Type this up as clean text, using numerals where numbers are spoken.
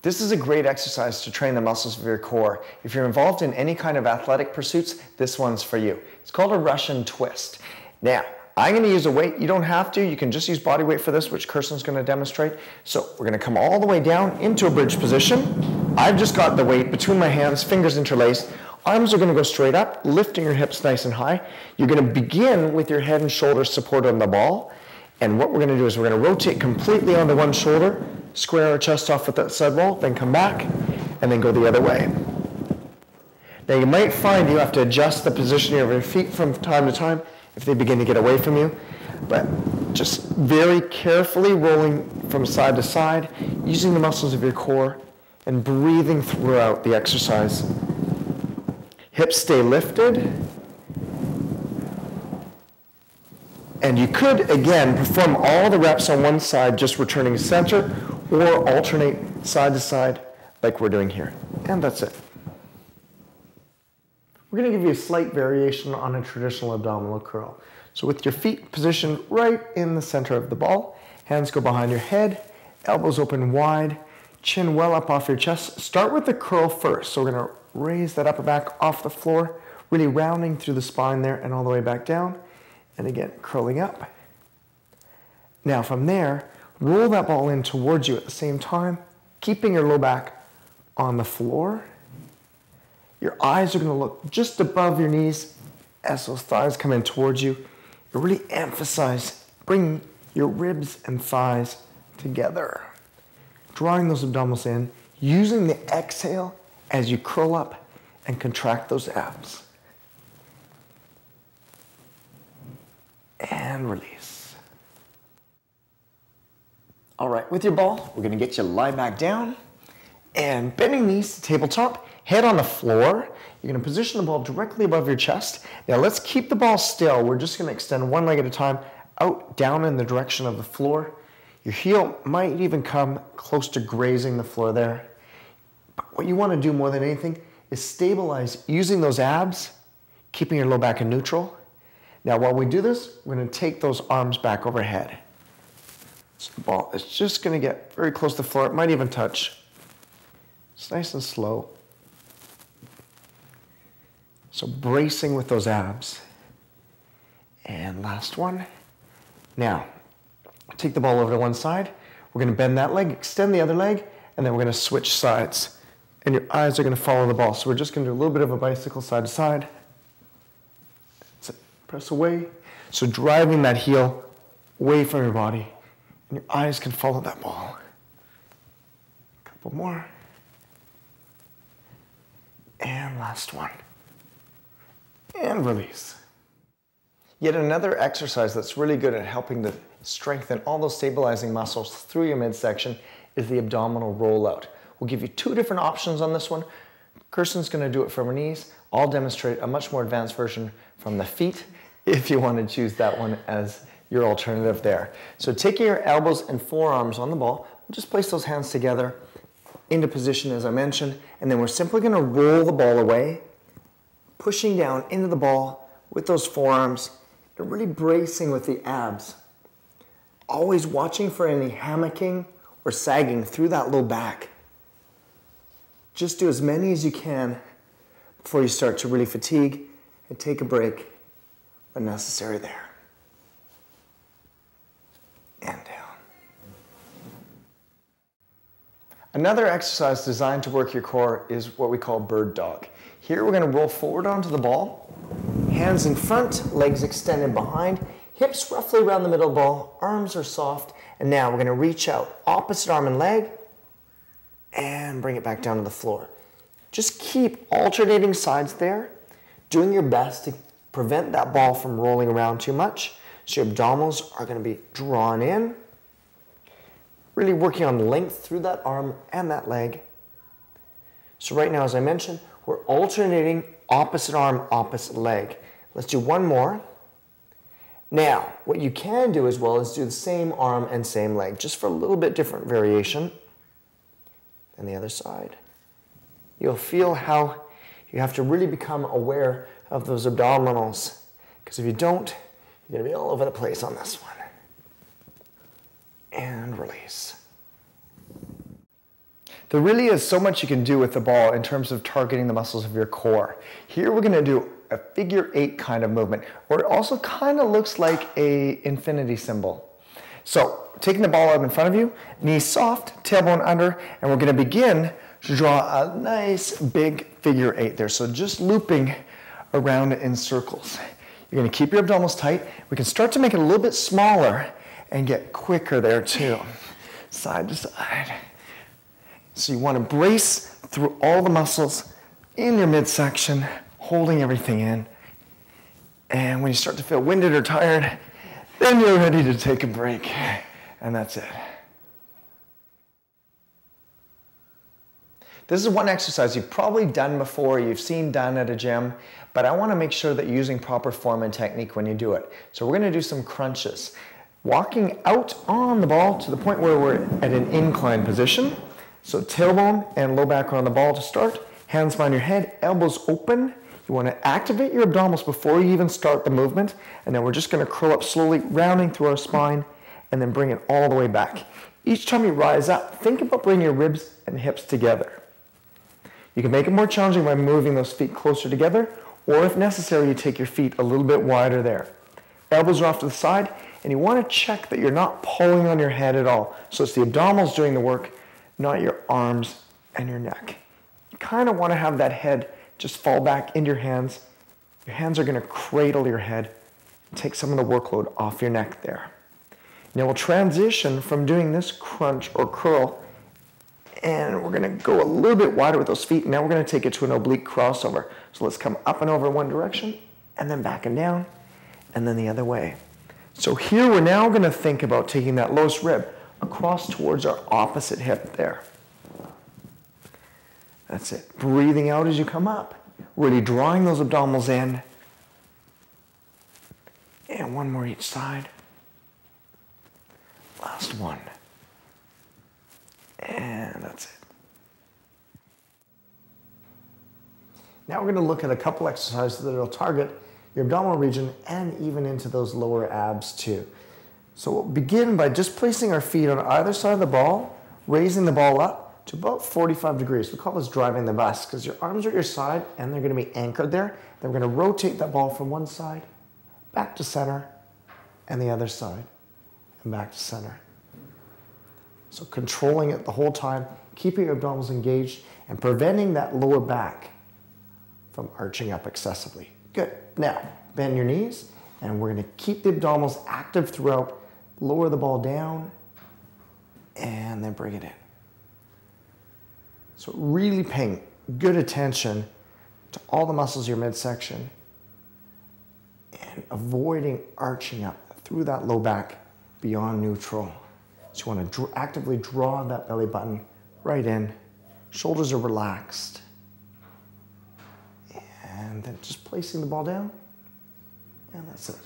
This is a great exercise to train the muscles of your core. If you're involved in any kind of athletic pursuits, this one's for you. It's called a Russian twist. Now, I'm going to use a weight. You don't have to. You can just use body weight for this, which Kirsten's going to demonstrate. So we're going to come all the way down into a bridge position. I've just got the weight between my hands, fingers interlaced. Arms are going to go straight up, lifting your hips nice and high. You're going to begin with your head and shoulders supported on the ball. And what we're going to do is we're going to rotate completely onto one shoulder, square our chest off with that side wall, then come back, and then go the other way. Now you might find you have to adjust the positioning of your feet from time to time if they begin to get away from you, but just very carefully rolling from side to side, using the muscles of your core, and breathing throughout the exercise. Hips stay lifted. And you could, again, perform all the reps on one side, just returning center, or alternate side to side like we're doing here. And that's it. We're going to give you a slight variation on a traditional abdominal curl. So with your feet positioned right in the center of the ball, hands go behind your head, elbows open wide, chin well up off your chest. Start with the curl first. So we're going to raise that upper back off the floor, really rounding through the spine there and all the way back down. And again, curling up. Now from there, roll that ball in towards you at the same time, keeping your low back on the floor. Your eyes are going to look just above your knees as those thighs come in towards you. You really emphasize bringing your ribs and thighs together. Drawing those abdominals in, using the exhale as you curl up and contract those abs. And release. All right, with your ball, we're going to get you lie back down and bending knees to tabletop, head on the floor. You're going to position the ball directly above your chest. Now let's keep the ball still. We're just going to extend one leg at a time out, down in the direction of the floor. Your heel might even come close to grazing the floor there. But what you want to do more than anything is stabilize using those abs, keeping your low back in neutral. Now while we do this, we're going to take those arms back overhead. So the ball is just going to get very close to the floor. It might even touch. It's nice and slow. So bracing with those abs. And last one. Now, take the ball over to one side. We're going to bend that leg, extend the other leg, and then we're going to switch sides. And your eyes are going to follow the ball. So we're just going to do a little bit of a bicycle side to side. Press away. So driving that heel away from your body. And your eyes can follow that ball. A couple more. And last one. And release. Yet another exercise that's really good at helping to strengthen all those stabilizing muscles through your midsection is the abdominal rollout. We'll give you two different options on this one. Kirsten's going to do it from her knees. I'll demonstrate a much more advanced version from the feet if you want to choose that one as your alternative there. So taking your elbows and forearms on the ball, just place those hands together into position as I mentioned, and then we're simply going to roll the ball away, pushing down into the ball with those forearms and really bracing with the abs. Always watching for any hammocking or sagging through that low back. Just do as many as you can before you start to really fatigue, and take a break when necessary there. And down. Another exercise designed to work your core is what we call bird dog. Here we're going to roll forward onto the ball, hands in front, legs extended behind, hips roughly around the middle of the ball, arms are soft, and now we're going to reach out, opposite arm and leg, and bring it back down to the floor. Just keep alternating sides there, doing your best to prevent that ball from rolling around too much. So your abdominals are going to be drawn in, really working on length through that arm and that leg. So right now, as I mentioned, we're alternating opposite arm, opposite leg. Let's do one more. Now, what you can do as well is do the same arm and same leg, just for a little bit different variation. And the other side. You'll feel how you have to really become aware of those abdominals, because if you don't, you're going to be all over the place on this one. And release. There really is so much you can do with the ball in terms of targeting the muscles of your core. Here we're gonna do a figure 8 kind of movement, where it also kind of looks like a infinity symbol. So, taking the ball out in front of you, knees soft, tailbone under, and we're gonna begin to draw a nice big figure 8 there. So just looping around in circles. You're gonna keep your abdominals tight. We can start to make it a little bit smaller and get quicker there too. Side to side. So you wanna brace through all the muscles in your midsection, holding everything in. And when you start to feel winded or tired, then you're ready to take a break. And that's it. This is one exercise you've probably done before, you've seen done at a gym, but I want to make sure that you're using proper form and technique when you do it. So we're going to do some crunches. Walking out on the ball to the point where we're at an incline position. So tailbone and low back on the ball to start. Hands behind your head, elbows open. You want to activate your abdominals before you even start the movement. And then we're just going to curl up slowly, rounding through our spine, and then bring it all the way back. Each time you rise up, think about bringing your ribs and hips together. You can make it more challenging by moving those feet closer together, or if necessary, you take your feet a little bit wider there. Elbows are off to the side, and you want to check that you're not pulling on your head at all. So it's the abdominals doing the work, not your arms and your neck. You kind of want to have that head just fall back into your hands. Your hands are going to cradle your head, take some of the workload off your neck there. Now we'll transition from doing this crunch or curl, and we're gonna go a little bit wider with those feet. Now we're gonna take it to an oblique crossover. So let's come up and over one direction, and then back and down, and then the other way. So here we're now gonna think about taking that lowest rib across towards our opposite hip there. That's it. Breathing out as you come up. Really drawing those abdominals in. And one more each side. Last one. And that's it. Now we're going to look at a couple exercises that will target your abdominal region and even into those lower abs too. So we'll begin by just placing our feet on either side of the ball, raising the ball up to about 45 degrees. We call this driving the bus because your arms are at your side and they're going to be anchored there. Then we're going to rotate that ball from one side, back to center, and the other side, and back to center. So controlling it the whole time, keeping your abdominals engaged, and preventing that lower back from arching up excessively. Good. Now, bend your knees, and we're going to keep the abdominals active throughout. Lower the ball down, and then bring it in. So really paying good attention to all the muscles of your midsection and avoiding arching up through that low back beyond neutral. So you want to actively draw that belly button right in. Shoulders are relaxed. And then just placing the ball down. And that's it.